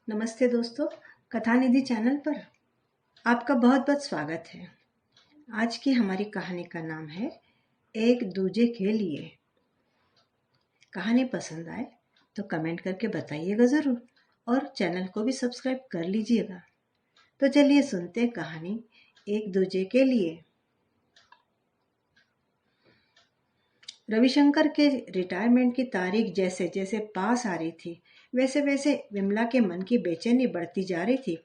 नमस्ते दोस्तों, कथा निधि चैनल पर आपका बहुत बहुत स्वागत है। आज की हमारी कहानी का नाम है एक दूजे के लिए। कहानी पसंद आए तो कमेंट करके बताइएगा ज़रूर और चैनल को भी सब्सक्राइब कर लीजिएगा। तो चलिए सुनते हैं कहानी एक दूजे के लिए। रविशंकर के रिटायरमेंट की तारीख जैसे जैसे पास आ रही थी वैसे वैसे विमला के मन की बेचैनी बढ़ती जा रही थी।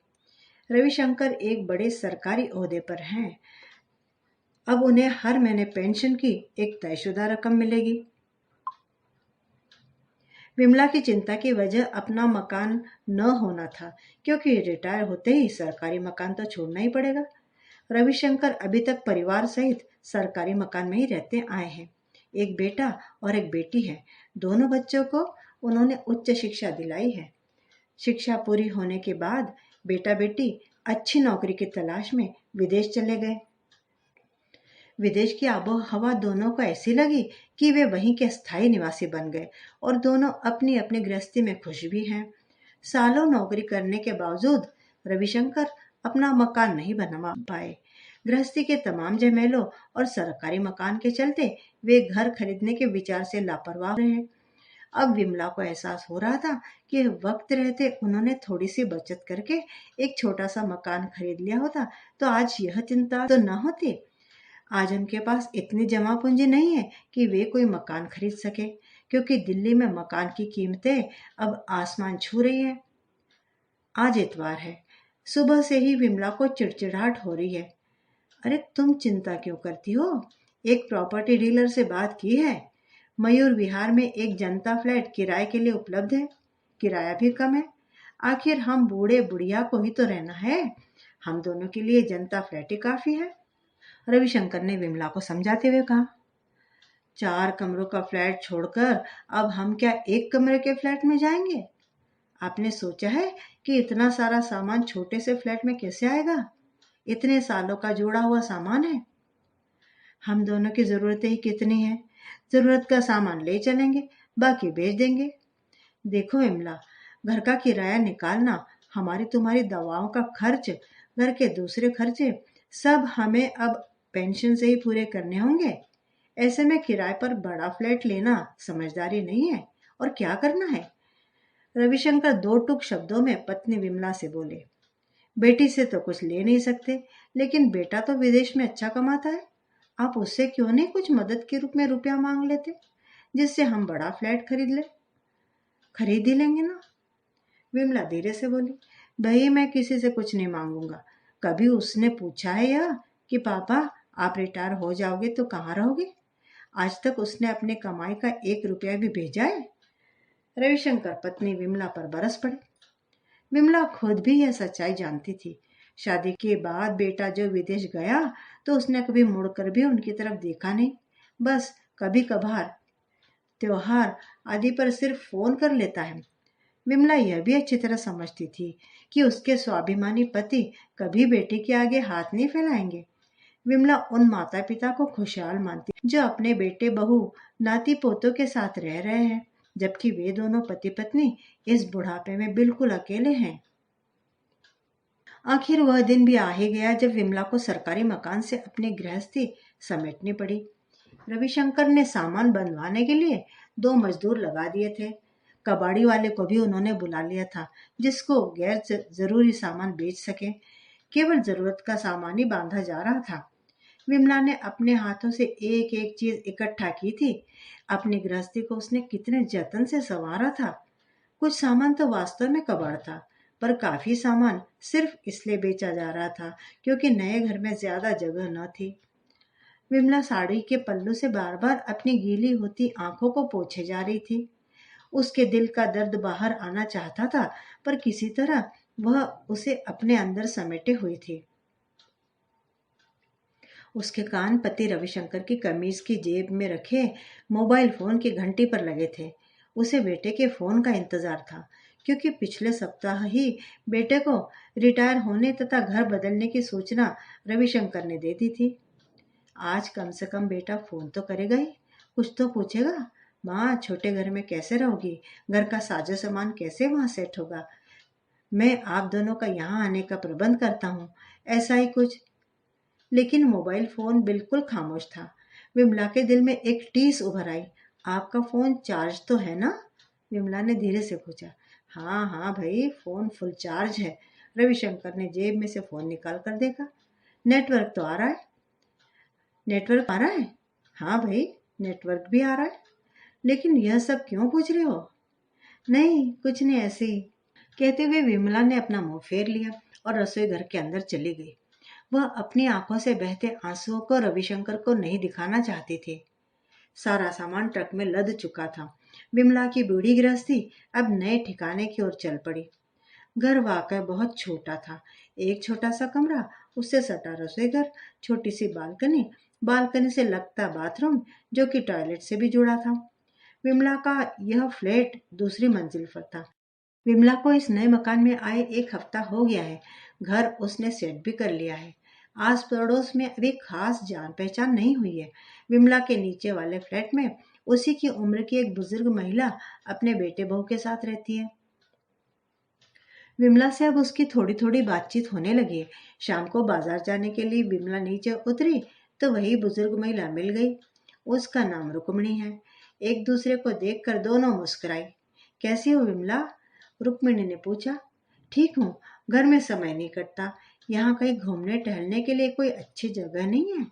रविशंकर एक बड़े सरकारी ओहदे पर हैं। अब उन्हें हर महीने पेंशन की एक तयशुदा रकम मिलेगी। विमला की चिंता की वजह अपना मकान न होना था, क्योंकि रिटायर होते ही सरकारी मकान तो छोड़ना ही पड़ेगा। रविशंकर अभी तक परिवार सहित सरकारी मकान में ही रहते आए हैं। एक बेटा और एक बेटी है। दोनों बच्चों को उन्होंने उच्च शिक्षा दिलाई है। शिक्षा पूरी होने के बाद बेटा बेटी अच्छी नौकरी की तलाश में विदेश चले गए। विदेश की आबो हवा दोनों को ऐसी लगी कि वे वहीं के स्थायी निवासी बन गए और दोनों अपनी अपनी गृहस्थी में खुश भी हैं। सालों नौकरी करने के बावजूद रविशंकर अपना मकान नहीं बना पाए। गृहस्थी के तमाम झमेलों और सरकारी मकान के चलते वे घर खरीदने के विचार से लापरवाह रहे। अब विमला को एहसास हो रहा था कि वक्त रहते उन्होंने थोड़ी सी बचत करके एक छोटा सा मकान खरीद लिया होता तो आज यह चिंता तो न होती। आज उनके पास इतनी जमा पूंजी नहीं है कि वे कोई मकान खरीद सके, क्योंकि दिल्ली में मकान की कीमतें अब आसमान छू रही हैं। आज इतवार है। सुबह से ही विमला को चिड़चिड़ाहट हो रही है। अरे तुम चिंता क्यों करती हो? एक प्रॉपर्टी डीलर से बात की है। मयूर विहार में एक जनता फ्लैट किराए के लिए उपलब्ध है। किराया भी कम है। आखिर हम बूढ़े बुढ़िया को ही तो रहना है। हम दोनों के लिए जनता फ्लैट ही काफी है। रविशंकर ने विमला को समझाते हुए कहा। 4 कमरों का फ्लैट छोड़कर अब हम क्या एक कमरे के फ्लैट में जाएंगे? आपने सोचा है कि इतना सारा सामान छोटे से फ्लैट में कैसे आएगा? इतने सालों का जोड़ा हुआ सामान है। हम दोनों की जरूरतें ही कितनी हैं? जरूरत का सामान ले चलेंगे, बाकी बेच देंगे। देखो विमला, घर का किराया निकालना, हमारी तुम्हारी दवाओं का खर्च, घर के दूसरे खर्चे सब हमें अब पेंशन से ही पूरे करने होंगे। ऐसे में किराए पर बड़ा फ्लैट लेना समझदारी नहीं है। और क्या करना है? रविशंकर दो टूक शब्दों में पत्नी विमला से बोले। बेटी से तो कुछ ले नहीं सकते, लेकिन बेटा तो विदेश में अच्छा कमाता है। आप उससे क्यों नहीं कुछ मदद के रूप में रुपया मांग लेते, जिससे हम बड़ा फ्लैट खरीद ही लेंगे ना। विमला धीरे से बोली। भाई मैं किसी से कुछ नहीं मांगूंगा। कभी उसने पूछा है यह कि पापा आप रिटायर हो जाओगे तो कहाँ रहोगे? आज तक उसने अपने कमाई का 1 रुपया भी भेजा है? रविशंकर पत्नी विमला पर बरस पड़े। विमला खुद भी यह सच्चाई जानती थी। शादी के बाद बेटा जो विदेश गया तो उसने कभी मुड़कर भी उनकी तरफ देखा नहीं। बस कभी कभार त्योहार आदि पर सिर्फ फोन कर लेता है। विमला यह भी अच्छी तरह समझती थी कि उसके स्वाभिमानी पति कभी बेटी के आगे हाथ नहीं फैलाएंगे। विमला उन माता पिता को खुशहाल मानती जो अपने बेटे बहू नाती पोतों के साथ रह रहे हैं, जबकि वे दोनों पति पत्नी इस बुढ़ापे में बिल्कुल अकेले हैं। आखिर वह दिन भी आ ही गया जब विमला को सरकारी मकान से अपनी गृहस्थी समेटनी पड़ी। रविशंकर ने सामान बनवाने के लिए 2 मजदूर लगा दिए थे। कबाड़ी वाले को भी उन्होंने बुला लिया था, जिसको गैर जरूरी सामान बेच सके। केवल जरूरत का सामान ही बांधा जा रहा था। विमला ने अपने हाथों से एक एक चीज इकट्ठा की थी। अपनी गृहस्थी को उसने कितने जतन से संवारा था। कुछ सामान तो वास्तव में कबाड़ था, पर काफी सामान सिर्फ इसलिए बेचा जा रहा था क्योंकि नए घर में ज्यादा जगह न थी। विमला साड़ी के पल्लू से बार बार अपनी गीली होती आंखों को पोंछे जा रही थी। उसके दिल का दर्द बाहर आना चाहता था, पर किसी तरह वह उसे अपने अंदर समेटे हुई थी। उसके कान पति रविशंकर की कमीज की जेब में रखे मोबाइल फोन की घंटी पर लगे थे। उसे बेटे के फोन का इंतजार था, क्योंकि पिछले सप्ताह ही बेटे को रिटायर होने तथा घर बदलने की सूचना रविशंकर ने दे दी थी। आज कम से कम बेटा फोन तो करेगा ही, कुछ तो पूछेगा। माँ छोटे घर में कैसे रहोगी? घर का साजो सामान कैसे वहां सेट होगा? मैं आप दोनों का यहाँ आने का प्रबंध करता हूँ, ऐसा ही कुछ। लेकिन मोबाइल फोन बिल्कुल खामोश था। विमला के दिल में एक टीस उभर आई। आपका फोन चार्ज तो है ना? विमला ने धीरे से पूछा। हाँ हाँ भाई, फोन फुल चार्ज है। रविशंकर ने जेब में से फोन निकाल कर देखा। नेटवर्क तो आ रहा है। नेटवर्क आ रहा है? हाँ भाई, नेटवर्क भी आ रहा है। लेकिन यह सब क्यों पूछ रहे हो? नहीं, कुछ नहीं, ऐसे ही। कहते हुए विमला ने अपना मुंह फेर लिया और रसोई घर के अंदर चली गई। वह अपनी आंखों से बहते आंसुओं को रविशंकर को नहीं दिखाना चाहती थी। सारा सामान ट्रक में लद चुका था। विमला की बूढ़ी गृहस्थी अब नए ठिकाने की ओर चल पड़ी। घर वाकई बहुत छोटा था। एक छोटा सा कमरा, उससे सटा रसोई घर, छोटी सी बालकनी, बालकनी से लगता बाथरूम जो कि टॉयलेट से भी जुड़ा था। विमला का यह फ्लैट दूसरी मंजिल पर था। विमला को इस नए मकान में आए एक हफ्ता हो गया है। घर उसने सेट भी कर लिया है। आस पड़ोस में अभी खास जान पहचान नहीं हुई है। विमला के नीचे वाले फ्लैट में उसी की उम्र की एक बुजुर्ग महिला अपने बेटे बहू के साथ रहती है। विमला से अब उसकी थोड़ी थोड़ी बातचीत होने लगी। शाम को बाजार जाने के लिए विमला नीचे उतरी तो वही बुजुर्ग महिला मिल गई। उसका नाम रुक्मिणी है। एक दूसरे को देखकर दोनों मुस्कुराई। कैसी हो विमला? रुक्मिणी ने पूछा। ठीक हूँ। घर में समय नहीं कटता। यहाँ कहीं घूमने टहलने के लिए कोई अच्छी जगह नहीं है?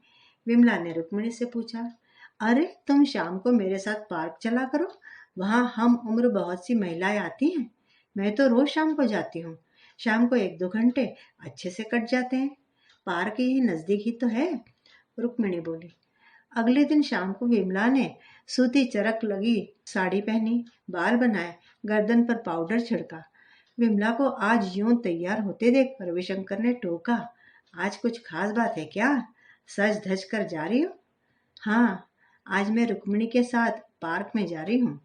विमला ने रुक्मिणी से पूछा। अरे तुम शाम को मेरे साथ पार्क चला करो। वहाँ हम उम्र बहुत सी महिलाएं आती हैं। मैं तो रोज शाम को जाती हूँ। शाम को 1-2 घंटे अच्छे से कट जाते हैं। पार्क यही नजदीक ही तो है। रुक्मिणी बोली। अगले दिन शाम को विमला ने सूती चरक लगी साड़ी पहनी, बाल बनाए, गर्दन पर पाउडर छिड़का। विमला को आज यूं तैयार होते देख रविशंकर ने टोका। आज कुछ खास बात है क्या? सज धज कर जा रही हो? हाँ, आज मैं रुक्मिणी के साथ पार्क में जा रही हूँ।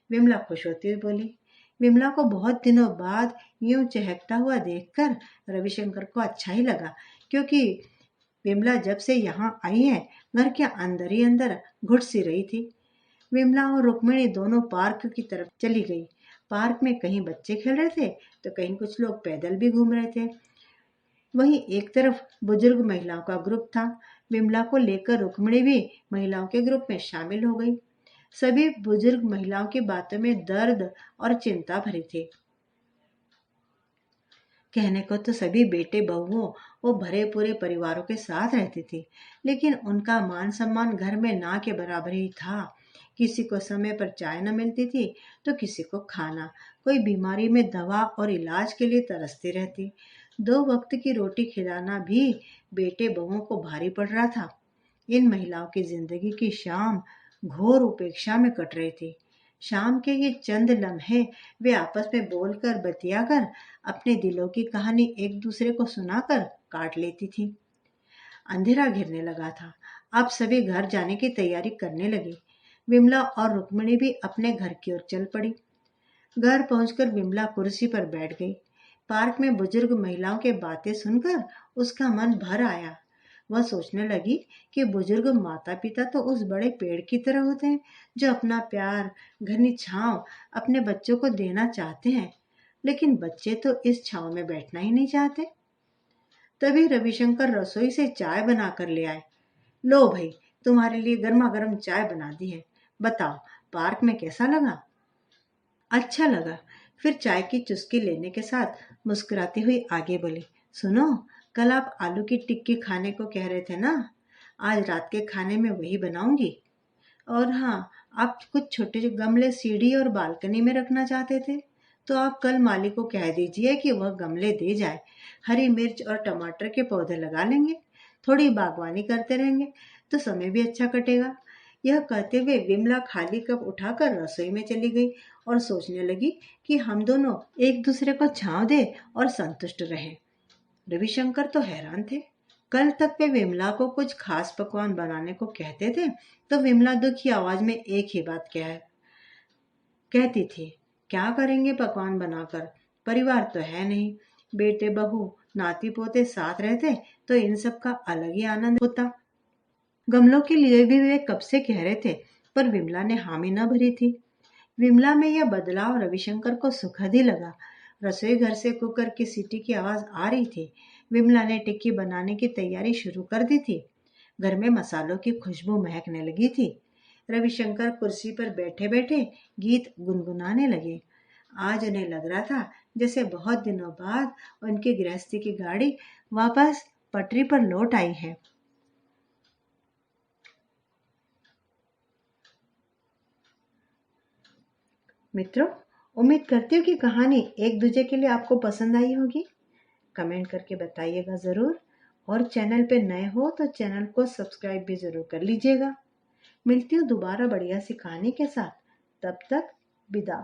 विमला खुश होती हुई बोली। विमला को बहुत दिनों बाद यूं चहकता हुआ देखकर रविशंकर को अच्छा ही लगा, क्योंकि विमला जब से यहाँ आई है घर के अंदर ही अंदर घुट सी रही थी। विमला और रुक्मिणी दोनों पार्क की तरफ चली गई। पार्क में कहीं बच्चे खेल रहे थे तो कहीं कुछ लोग पैदल भी घूम रहे थे। वहीं एक तरफ बुजुर्ग महिलाओं का ग्रुप था। विमला को लेकर रुक्मिणी भी महिलाओं के ग्रुप में शामिल हो गई। सभी बुजुर्ग महिलाओं की बातों में दर्द और चिंता भरी थी। कहने को तो सभी बेटे बहुओं वो भरे पूरे परिवारों के साथ रहती थी, लेकिन उनका मान सम्मान घर में ना के बराबर ही था। किसी को समय पर चाय न मिलती थी तो किसी को खाना, कोई बीमारी में दवा और इलाज के लिए तरसती रहती। 2 वक्त की रोटी खिलाना भी बेटे बहुओं को भारी पड़ रहा था। इन महिलाओं की जिंदगी की शाम घोर उपेक्षा में कट रही थी। शाम के ये चंद लम्हे वे आपस में बोलकर बतियाकर अपने दिलों की कहानी एक दूसरे को सुनाकर काट लेती थी। अंधेरा घिरने लगा था। अब सभी घर जाने की तैयारी करने लगे। विमला और रुक्मिणी भी अपने घर की ओर चल पड़ी। घर पहुंचकर विमला कुर्सी पर बैठ गई। पार्क में बुजुर्ग महिलाओं के बातें सुनकर उसका मन भर आया। वह सोचने लगी कि बुजुर्ग माता पिता तो उस बड़े पेड़ की तरह होते हैं जो अपना प्यार, घनी छांव अपने बच्चों को देना चाहते हैं, लेकिन बच्चे तो इस छांव में बैठना ही नहीं चाहते। तभी रविशंकर रसोई से चाय बना कर ले आए। लो भाई, तुम्हारे लिए गर्मा गर्म चाय बना दी है। बताओ, पार्क में कैसा लगा? अच्छा लगा। फिर चाय की चुस्की लेने के साथ मुस्कुराती हुई आगे बोली। सुनो, कल आप आलू की टिक्की खाने को कह रहे थे ना? आज रात के खाने में वही बनाऊंगी। और हाँ, आप कुछ छोटे जो गमले सीढ़ी और बालकनी में रखना चाहते थे तो आप कल माली को कह दीजिए कि वह गमले दे जाए। हरी मिर्च और टमाटर के पौधे लगा लेंगे। थोड़ी बागवानी करते रहेंगे तो समय भी अच्छा कटेगा। यह कहते हुए विमला खाली कप उठाकर रसोई में चली गई और सोचने लगी कि हम दोनों एक दूसरे को छांव दे और संतुष्ट रहें। रविशंकर तो हैरान थे। कल तक वे विमला को कुछ खास पकवान बनाने को कहते थे तो विमला दुखी आवाज में एक ही बात कहती थी। क्या करेंगे पकवान बनाकर? परिवार तो है नहीं। बेटे बहू नाती पोते साथ रहते तो इन सब का अलग ही आनंद होता। गमलों के लिए भी वे कब से कह रहे थे, पर विमला ने हामी न भरी थी। विमला में यह बदलाव रविशंकर को सुखद ही लगा। रसोई घर से कुकर की सीटी की आवाज आ रही थी। विमला ने टिक्की बनाने की तैयारी शुरू कर दी थी। घर में मसालों की खुशबू महकने लगी थी। रविशंकर कुर्सी पर बैठे बैठे गीत गुनगुनाने लगे। आज उन्हें लग रहा था जैसे बहुत दिनों बाद उनकी गृहस्थी की गाड़ी वापस पटरी पर लौट आई है। मित्रों, उम्मीद करती हूँ कि कहानी एक दूजे के लिए आपको पसंद आई होगी। कमेंट करके बताइएगा ज़रूर। और चैनल पे नए हो तो चैनल को सब्सक्राइब भी ज़रूर कर लीजिएगा। मिलती हूँ दोबारा बढ़िया सी कहानी के साथ। तब तक विदा।